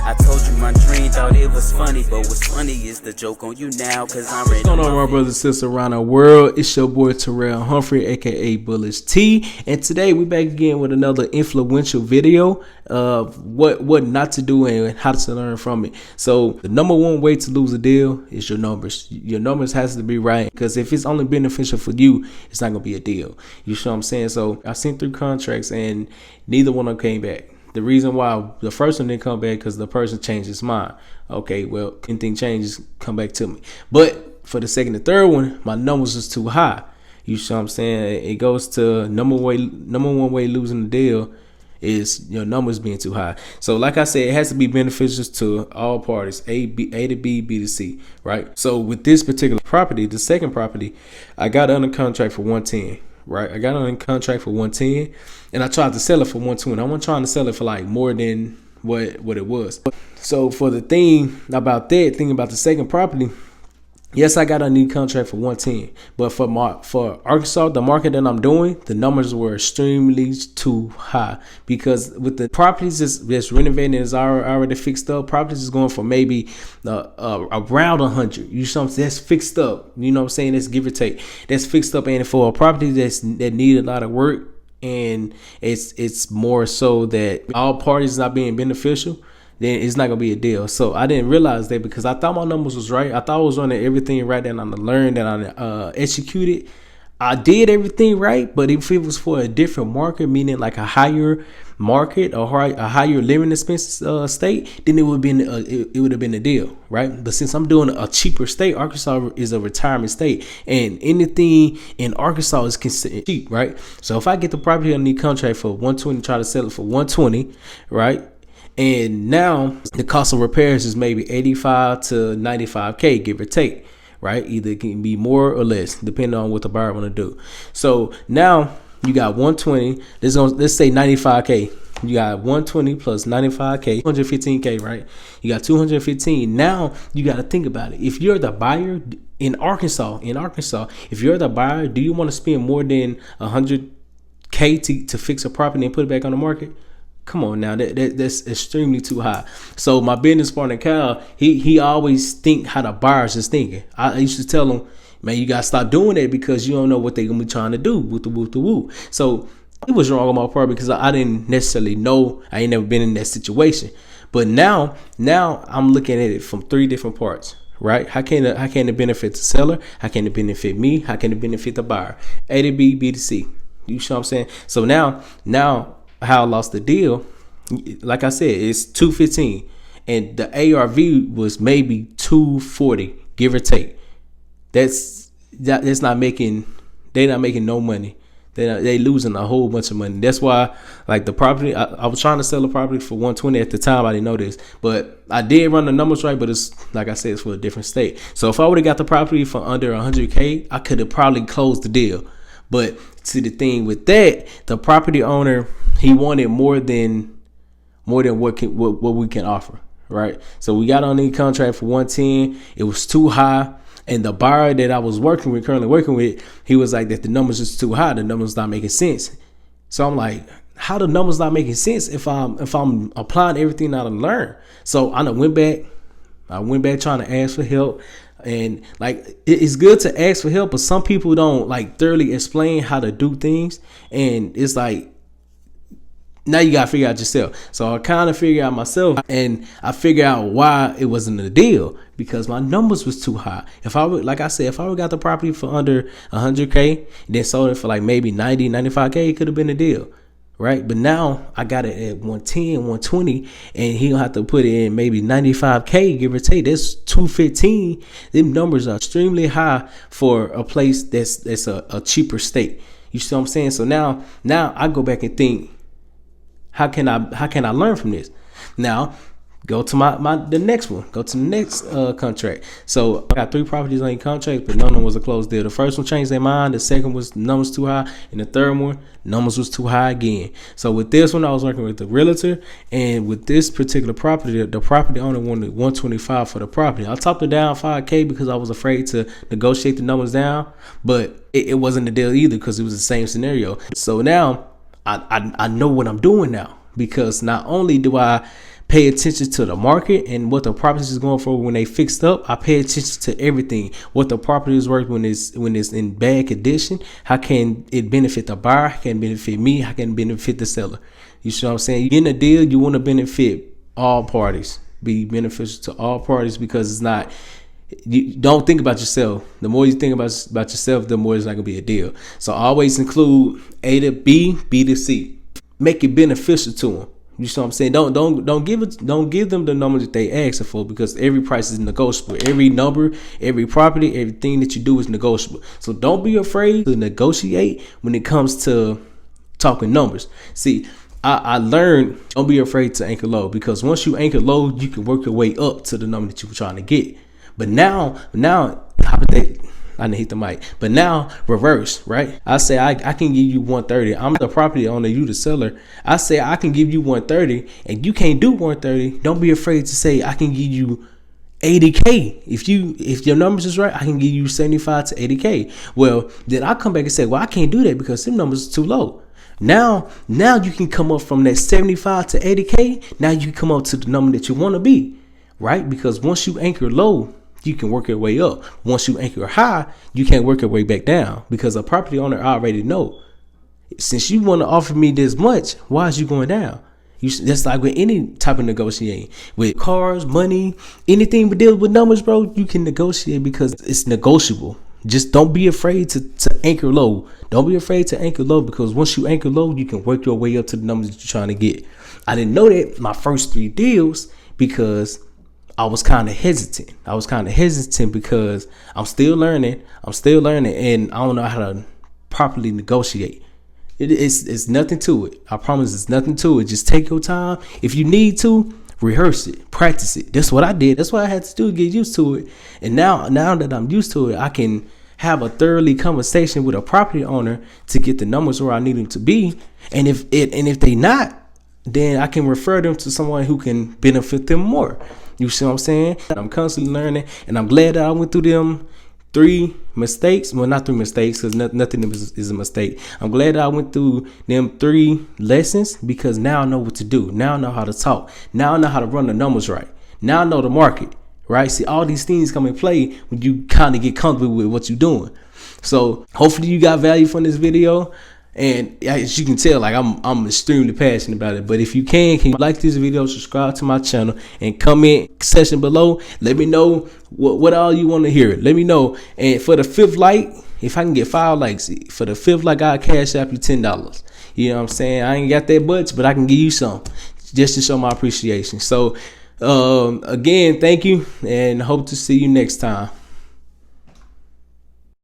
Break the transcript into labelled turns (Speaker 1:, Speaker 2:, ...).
Speaker 1: I told you my dream, thought it was funny, but what's funny is the joke on you now, cause I'm ready.
Speaker 2: What's going on, my brothers and sisters around the world? It's your boy Terrell Humphrey, aka Bullish T, and today we back again with another influential video of what not to do and how to learn from it. So the number one way to lose a deal is your numbers. Your numbers has to be right, because if it's only beneficial for you, it's not gonna be a deal. You know what I'm saying? So I sent 3 contracts and neither one of them came back. The reason why the first one didn't come back because the person changed his mind. Okay, well, anything changes, come back to me. But for the second and third one, my numbers was too high. You see what I'm saying? It goes to number one way losing the deal is your numbers being too high. So like I said, it has to be beneficial to all parties, A to B, B to C, right? So with this particular property, the second property, I got under contract for 110. Right, I got on in contract for 110, and I tried to sell it for 120. I wasn't trying to sell it for like more than what it was. So for the thing about the second property, yes, I got on the contract for 110, but for Arkansas, the market that I'm doing, the numbers were extremely too high, because with the properties that's renovating is already fixed up. Properties is going for maybe around 100. You know what I'm saying? That's fixed up. You know what I'm saying? That's give or take. That's fixed up, and for a property that need a lot of work, and it's more so that all parties not being beneficial, then it's not gonna be a deal. So I didn't realize that, because I thought my numbers was right. I thought I was running everything right, and I learned that I executed. I did everything right, but if it was for a different market, meaning like a higher market or a higher living expense state, then it would have been a deal, right? But since I'm doing a cheaper state, Arkansas is a retirement state, and anything in Arkansas is considered cheap, right? So if I get the property on the contract for 120, try to sell it for 120, right? And now the cost of repairs is maybe 85 to 95K, give or take, right? Either it can be more or less, depending on what the buyer want to do. So now you got 120. Let's say 95K. You got 120 plus 95K, 215K, right? You got 215. Now you got to think about it. If you're the buyer in Arkansas, if you're the buyer, do you want to spend more than 100K to fix a property and put it back on the market? Come on now, that's extremely too high. So my business partner Kyle, he always think how the buyers is thinking. I used to tell him, man, you gotta stop doing that, because you don't know what they're gonna be trying to do with the woo. So it was wrong on my part, because I didn't necessarily know. I ain't never been in that situation. But now I'm looking at it from 3 different parts. Right? How can it benefit the seller? How can it benefit me? How can it benefit the buyer? A to B, B to C. You see what I'm saying? So now how I lost the deal, like I said, it's 215, and the ARV was maybe 240, give or take. That's not making. They're not making no money. They losing a whole bunch of money. That's why, like, the property, I was trying to sell the property for 120 at the time. I didn't know this, but I did run the numbers right. But it's like I said, it's for a different state. So if I would have got the property for under 100K, I could have probably closed the deal. But see, the thing with that, the property owner, he wanted more than what we can offer, right? So we got on the contract for 110. It was too high, and the buyer that I was currently working with, he was like that the numbers is too high. The numbers not making sense. So I'm like, how the numbers not making sense if I'm applying everything that I learned? So I went back trying to ask for help. And like, it's good to ask for help, but some people don't like thoroughly explain how to do things, and it's like, now you gotta figure out yourself. So I kind of figured out myself, and I figured out why it wasn't a deal, because my numbers was too high. If I would got the property for under 100K and then sold it for like maybe 90, 95K, it could have been a deal, right? But now I got it at 110, 120, and he'll have to put it in maybe 95K, give or take. That's 215. Them numbers are extremely high for a place that's a cheaper state. You see what I'm saying? So now I go back and think, how can I learn from this? Now go to the next one. Go to the next contract. So I got 3 properties on your contract, but none of them was a closed deal. The first one changed their mind. The second was numbers too high, and the third one, numbers was too high again. So with this one, I was working with the realtor, and with this particular property, the property owner wanted 125 for the property. I topped it down 5K because I was afraid to negotiate the numbers down, but it wasn't a deal either, because it was the same scenario. So now I know what I'm doing now, because not only do I pay attention to the market and what the property is going for when they fixed up. I pay attention to everything. What the property is worth when it's in bad condition. How can it benefit the buyer? How can it benefit me? How can it benefit the seller? You see what I'm saying? You getting a deal, you want to benefit all parties. Be beneficial to all parties, because it's not, you don't think about yourself. The more you think about yourself, the more it's not gonna be a deal. So always include A to B, B to C. Make it beneficial to them. You see what I'm saying? Don't give them the number that they ask for, because every price is negotiable. Every number, every property, everything that you do is negotiable. So don't be afraid to negotiate when it comes to talking numbers. See, I learned, don't be afraid to anchor low, because once you anchor low, you can work your way up to the number that you were trying to get. But now, I didn't hit the mic. But now, reverse, right? I say I can give you 130. I'm the property owner, you the seller. I say I can give you 130, and you can't do 130. Don't be afraid to say I can give you 80K. If your numbers is right, I can give you 75 to 80K. Well, then I come back and say, well, I can't do that because them numbers are too low. Now you can come up from that 75 to 80K. Now you can come up to the number that you want to be, right? Because once you anchor low, you can work your way up. Once you anchor high, you can't work your way back down, because a property owner already know, since you want to offer me this much, why is you going down? That's like with any type of negotiating, with cars, money, anything but deal with numbers, bro. You can negotiate because it's negotiable. Just don't be afraid to anchor low. Don't be afraid to anchor low, because once you anchor low, you can work your way up to the numbers that you're trying to get. I didn't know that my first 3 deals, because I was kind of hesitant. Because I'm still learning, and I don't know how to properly negotiate. It's nothing to it. I promise, it's nothing to it. Just take your time. If you need to, rehearse it, practice it. That's what I did. That's what I had to do to get used to it. And now that I'm used to it, I can have a thoroughly conversation with a property owner to get the numbers where I need them to be. And if they not, then I can refer them to someone who can benefit them more. You see what I'm saying? I'm constantly learning, and I'm glad that I went through them 3 mistakes. Well, not 3 mistakes, because nothing is a mistake. I'm glad that I went through them 3 lessons, because now I know what to do. Now I know how to talk. Now I know how to run the numbers right. Now I know the market, right? See, all these things come in play when you kind of get comfortable with what you're doing. So hopefully you got value from this video. And as you can tell, like I'm extremely passionate about it. But if you can you like this video, subscribe to my channel, and comment section below. Let me know what all you want to hear. Let me know. And for the 5th like, if I can get 5 likes, for the 5th like, I'll cash app you $10. You know what I'm saying? I ain't got that much, but I can give you some, just to show my appreciation. So again, thank you, and hope to see you next time.